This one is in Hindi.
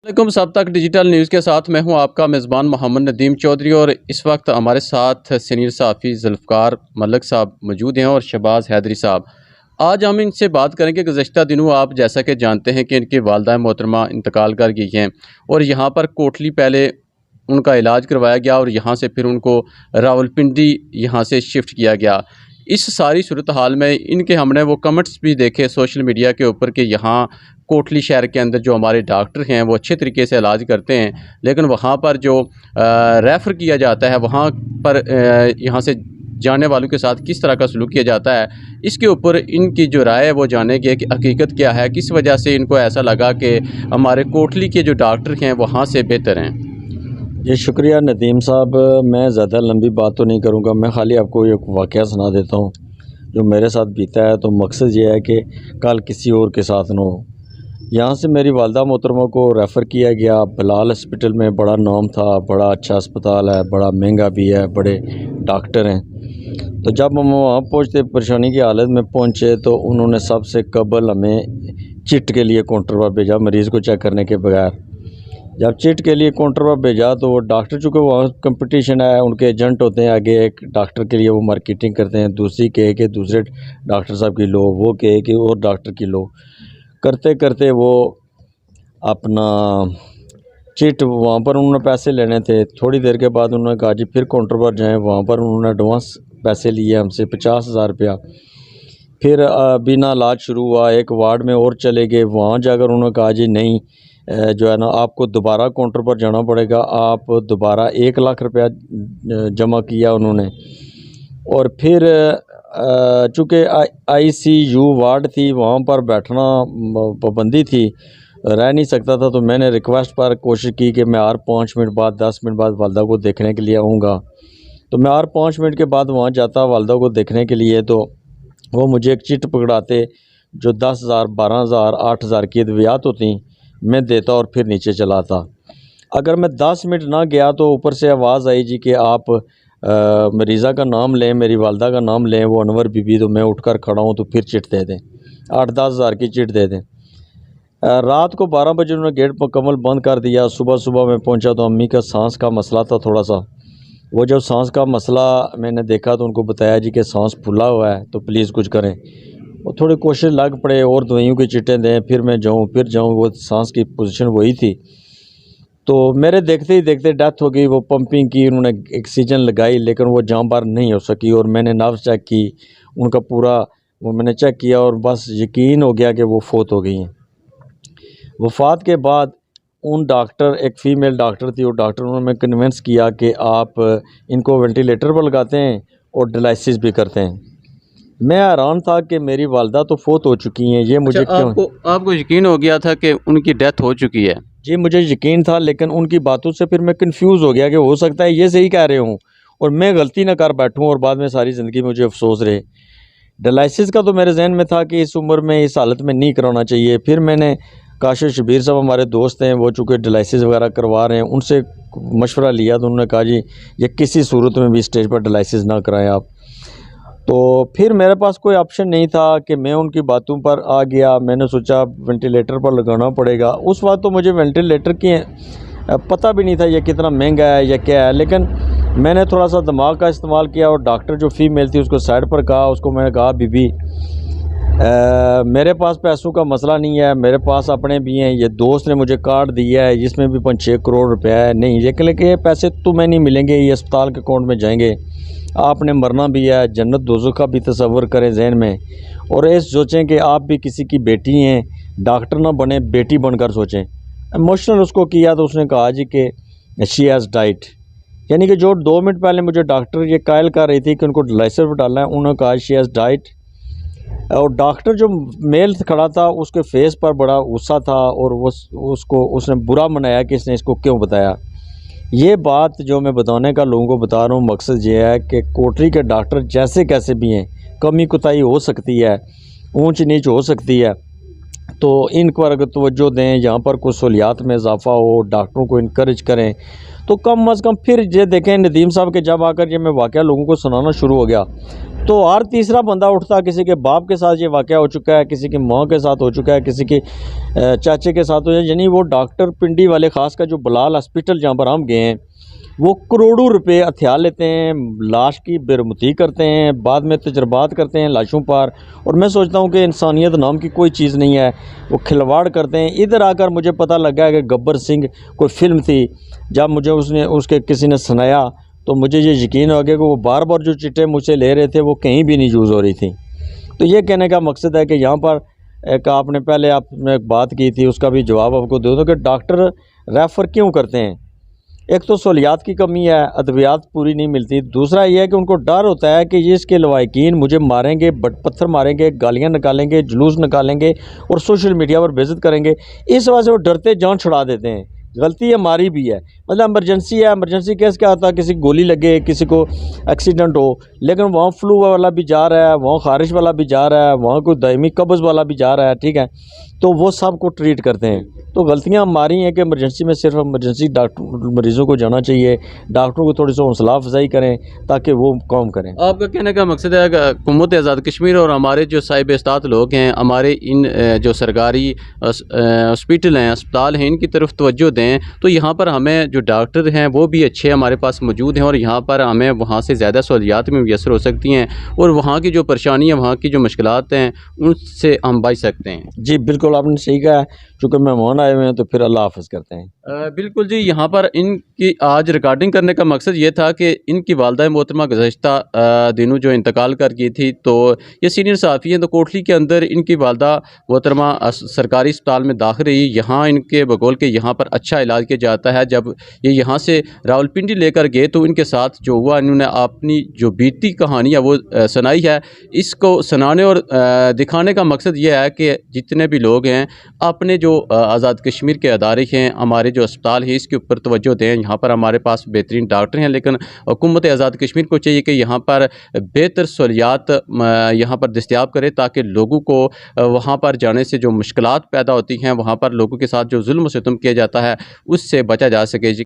वालेकुम। सब तक डिजिटल न्यूज़ के साथ मैं हूं आपका मेज़बान मोहम्मद नदीम चौधरी और इस वक्त हमारे साथ सीनियर सहाफ़ी ज़ुल्फ़कार मलिक साहब मौजूद हैं और शहबाज़ हैदरी साहब। आज हम इनसे बात करेंगे। गुज़श्ता दिनों आप जैसा कि जानते हैं कि इनकी वालिदा मोहतरमा इंतकाल कर गई हैं और यहाँ पर कोटली पहले उनका इलाज करवाया गया और यहाँ से फिर उनको रावलपिंडी यहाँ से शिफ्ट किया गया। इस सारी सूरत हाल में इनके हमने वो कमेंट्स भी देखे सोशल मीडिया के ऊपर कि यहाँ कोटली शहर के अंदर जो हमारे डॉक्टर हैं वो अच्छे तरीके से इलाज करते हैं, लेकिन वहाँ पर जो रेफ़र किया जाता है वहाँ पर यहाँ से जाने वालों के साथ किस तरह का सलूक किया जाता है, इसके ऊपर इनकी जो राय है वो जानेंगे कि हकीकत क्या है, किस वजह से इनको ऐसा लगा कि हमारे कोटली के जो डॉक्टर हैं वहाँ से बेहतर हैं। जी शुक्रिया नदीम साहब। मैं ज़्यादा लंबी बात तो नहीं करूँगा, मैं ख़ाली आपको एक वाक़या सुना देता हूँ जो मेरे साथ बीता है। तो मकसद ये है कि कल किसी और के साथ ना हो। यहाँ से मेरी वालिदा मोहतरमा को रेफ़र किया गया बिलाल हॉस्पिटल में। बड़ा नाम था, बड़ा अच्छा अस्पताल है, बड़ा महंगा भी है, बड़े डॉक्टर हैं। तो जब हम वहाँ पहुँचते परेशानी की हालत में पहुँचे तो उन्होंने सबसे कबल हमें चिट के लिए काउंटर पर भेजा, मरीज़ को चेक करने के बगैर। जब चिट के लिए काउंटर पर भेजा तो वो डॉक्टर, चूँकि वहाँ कंपटीशन है, उनके एजेंट होते हैं आगे, एक डॉक्टर के लिए वो मार्केटिंग करते हैं, दूसरी कहे कि दूसरे डॉक्टर साहब की लो, वो कहे कि और डॉक्टर की लो, करते करते वो अपना चिट वहाँ पर उन्होंने पैसे लेने थे। थोड़ी देर के बाद उन्होंने कहा जी फिर काउंटर पर जाएँ। वहाँ पर उन्होंने एडवांस पैसे लिए हमसे 50,000 रुपया। फिर बिना इलाज शुरू हुआ एक वार्ड में और चले गए। वहाँ जाकर उन्होंने कहा जी नहीं, जो है ना आपको दोबारा काउंटर पर जाना पड़ेगा। आप दोबारा 1 लाख रुपया जमा किया उन्होंने। और फिर चूँकि ICU वार्ड थी, वहाँ पर बैठना पाबंदी थी, रह नहीं सकता था। तो मैंने रिक्वेस्ट पर कोशिश की कि मैं हर 5 मिनट बाद 10 मिनट बाद वालिदा को देखने के लिए आऊँगा। तो मैं हर 5 मिनट के बाद वहाँ जाता वालिदा को देखने के लिए। तो वो मुझे एक चिट पकड़ाते जो 10,000, 12,000, 8,000 की अद्वियात होती, मैं देता और फिर नीचे चला आता। अगर मैं 10 मिनट ना गया तो ऊपर से आवाज़ आई जी कि आप मरीज़ा का नाम लें, मेरी वालिदा का नाम लें, वो अनवर बीबी। तो मैं उठकर खड़ा हूँ तो फिर चिट दे दें, 8-10 हज़ार की चिट दे दें। रात को 12 बजे उन्होंने गेट मुकम्मल बंद कर दिया। सुबह मैं पहुँचा तो अम्मी का सांस का मसला था थोड़ा सा। वो जब सांस का मसला मैंने देखा तो उनको बताया जी कि सांस फूला हुआ है, तो प्लीज़ कुछ करें। वो थोड़े कोशिश लग पड़े और दवाइयों की चिटें दें, फिर मैं जाऊँ, वो सांस की पोजीशन वही थी। तो मेरे देखते ही देखते डेथ हो गई। वो पंपिंग की, उन्होंने ऑक्सीजन लगाई, लेकिन वो जाँबार नहीं हो सकी। और मैंने नब्ज़ चेक की, उनका पूरा वो मैंने चेक किया और बस यकीन हो गया कि वो फ़ौत हो गई हैं। वफ़ात के बाद उन डॉक्टर, एक फ़ीमेल डॉक्टर थी, वो डॉक्टर उन्होंने कन्विंस किया कि आप इनको वेंटिलेटर पर लगाते हैं और डायलिसिस भी करते हैं। मैं हैरान था कि मेरी वालिदा तो फ़ौत हो चुकी हैं, ये मुझे क्यों। आपको यकीन हो गया था कि उनकी डेथ हो चुकी है? जी मुझे यकीन था, लेकिन उनकी बातों से फिर मैं कंफ्यूज हो गया कि हो सकता है ये सही कह रहे हूँ और मैं गलती ना कर बैठूँ और बाद में सारी ज़िंदगी मुझे अफसोस रहे। डायलिसिस का तो मेरे जहन में था कि इस उम्र में, इस हालत में नहीं कराना चाहिए। फिर मैंने काशिफ शबीर साहब हमारे दोस्त हैं, वो चूँकि डायलिसिस वगैरह करवा रहे हैं, उनसे मशवरा लिया तो उन्होंने कहा जी ये किसी सूरत में भी स्टेज पर डायलिसिस ना कराएं आप। तो फिर मेरे पास कोई ऑप्शन नहीं था कि मैं उनकी बातों पर आ गया। मैंने सोचा वेंटिलेटर पर लगाना पड़ेगा। उस वक्त तो मुझे वेंटिलेटर की पता भी नहीं था ये कितना महंगा है या क्या है, लेकिन मैंने थोड़ा सा दिमाग का इस्तेमाल किया और डॉक्टर जो फ़ीमेल थी उसको साइड पर कहा। उसको मैंने कहा बीबी मेरे पास पैसों का मसला नहीं है, मेरे पास अपने भी हैं, ये दोस्त ने मुझे कार्ड दिया है जिसमें भी 5-6 करोड़ रुपया है, नहीं लेकिन ये पैसे तुम्हें नहीं मिलेंगे, ये अस्पताल के अकाउंट में जाएंगे। आपने मरना भी है, जन्नत दोज़ख का भी तसव्वुर करें जहन में और ऐसे सोचें कि आप भी किसी की बेटी हैं, डॉक्टर ना बने, बेटी बनकर सोचें। इमोशनल उसको किया तो उसने कहा जी कि शी हैज़ डाइट, यानी कि जो 2 मिनट पहले मुझे डॉक्टर ये कायल कर रही थी कि उनको डायलिसिस पर डालना है, उन्होंने कहा शी हैज़ डाइट। और डॉक्टर जो मेल खड़ा था उसके फेस पर बड़ा गुस्सा था और उसने बुरा मनाया कि इसने इसको क्यों बताया। ये बात जो मैं बताने का लोगों को बता रहा हूँ, मकसद ये है कि कोटरी के डॉक्टर जैसे कैसे भी हैं, कमी कुताही हो सकती है, ऊंच नीच हो सकती है, तो इन पर अगर तवज्जो दें, यहाँ पर कुछ सहूलियात में इजाफ़ा हो, डॉक्टरों को इनकरेज करें तो कम अज़ कम। फिर ये देखें नदीम साहब के जब आकर ये मैं वाक़या लोगों को सुनाना शुरू हो गया, तो हर तीसरा बंदा उठता, किसी के बाप के साथ ये वाक़या हो चुका है, किसी की माँ के साथ हो चुका है, किसी के चाचे के साथ हो, यानी वो डॉक्टर पिंडी वाले ख़ास कर जो बलाल हॉस्पिटल जहाँ पर हम गए हैं, वो करोड़ों रुपए हथियार लेते हैं, लाश की बेरुमती करते हैं, बाद में तजर्बात करते हैं लाशों पर। और मैं सोचता हूँ कि इंसानियत नाम की कोई चीज़ नहीं है, वो खिलवाड़ करते हैं। इधर आकर मुझे पता लगा है कि गब्बर सिंह कोई फ़िल्म थी, जब मुझे उसके किसी ने सुनाया तो मुझे ये यकीन हो गया कि वो बार बार जो चिट्ठे मुझसे ले रहे थे वो कहीं भी नहीं यूज़ हो रही थी। तो ये कहने का मकसद है कि यहाँ पर एक आपने पहले आपने एक बात की थी, उसका भी जवाब आपको दे दो कि डॉक्टर रेफ़र क्यों करते हैं। एक तो सहूलियात की कमी है, अद्वियात पूरी नहीं मिलती। दूसरा ये है कि उनको डर होता है कि ये इसके लवाकिन मुझे मारेंगे, पत्थर मारेंगे, गालियाँ निकालेंगे, जुलूस निकालेंगे और सोशल मीडिया पर बेइज्जत करेंगे। इस वजह से वो डरते जान छुड़ा देते हैं। गलती हमारी भी है, मतलब इमरजेंसी है, इमरजेंसी केस क्या होता है, किसी को गोली लगे, किसी को एक्सीडेंट हो, लेकिन वहाँ फ्लू वाला भी जा रहा है, वहाँ खारिश वाला भी जा रहा है, वहाँ कोई दायमी कब्ज़ वाला भी जा रहा है, ठीक है, तो वो सब को ट्रीट करते हैं। तो गलतियाँ हमारी हैं कि इमरजेंसी में सिर्फ इमरजेंसी डॉक्टर मरीज़ों को जाना चाहिए, डॉक्टरों को थोड़ी सी हौसला अफजाई करें ताकि वो काम करें। आपका कहने का मकसद है कि हुकूमत आज़ाद कश्मीर और हमारे जो साहिब इस्तात लोग हैं, हमारे इन जो सरकारी हॉस्पिटल हैं, अस्पताल हैं, इनकी तरफ तवज्जो दें, तो यहाँ पर हमें जो डॉक्टर हैं वो भी अच्छे हमारे पास मौजूद हैं और यहाँ पर हमें वहाँ से ज़्यादा सहूलियात में मैसर हो सकती हैं और वहाँ की जो परेशानियाँ, वहाँ की जो मुश्किलात हैं, उनसे हम बच सकते हैं। जी बिल्कुल, आपने सही कहा। चूँकि मेहमान आए हुए हैं तो फिर अल्लाह हाफ़िज़ करते हैं। बिल्कुल जी, यहाँ पर इनकी आज रिकॉर्डिंग करने का मकसद ये था कि इनकी वालदा मोहतरमा गुज़श्ता दिनों जो इंतकाल कर गई थी, तो ये सीनियर सहाफ़ी हैं, तो कोटली के अंदर इनकी वालदा मोहतरमा सरकारी अस्पताल में दाखिल रही। यहाँ इनके बकौल के यहाँ पर अच्छा इलाज किया जाता है। जब ये यहाँ से रावलपिंडी लेकर गए तो इनके साथ जो हुआ, इन्होंने अपनी जो बीती कहानी है वो सुनाई है। इसको सुनाने और दिखाने का मकसद ये है कि जितने भी लोग हैं अपने जो आज़ाद कश्मीर के अदारे हैं, हमारे जो अस्पताल है, इसके ऊपर तवज्जो दें। यहाँ पर हमारे पास बेहतरीन डॉक्टर हैं, लेकिन हुकूमत आज़ाद कश्मीर को चाहिए कि यहाँ पर बेहतर सहूलियात यहाँ पर दस्तयाब करें ताकि लोगों को वहाँ पर जाने से जो मुश्किलात पैदा होती हैं, वहाँ पर लोगों के साथ जो जुल्म सितम किया जाता है, उससे बचा जा सके।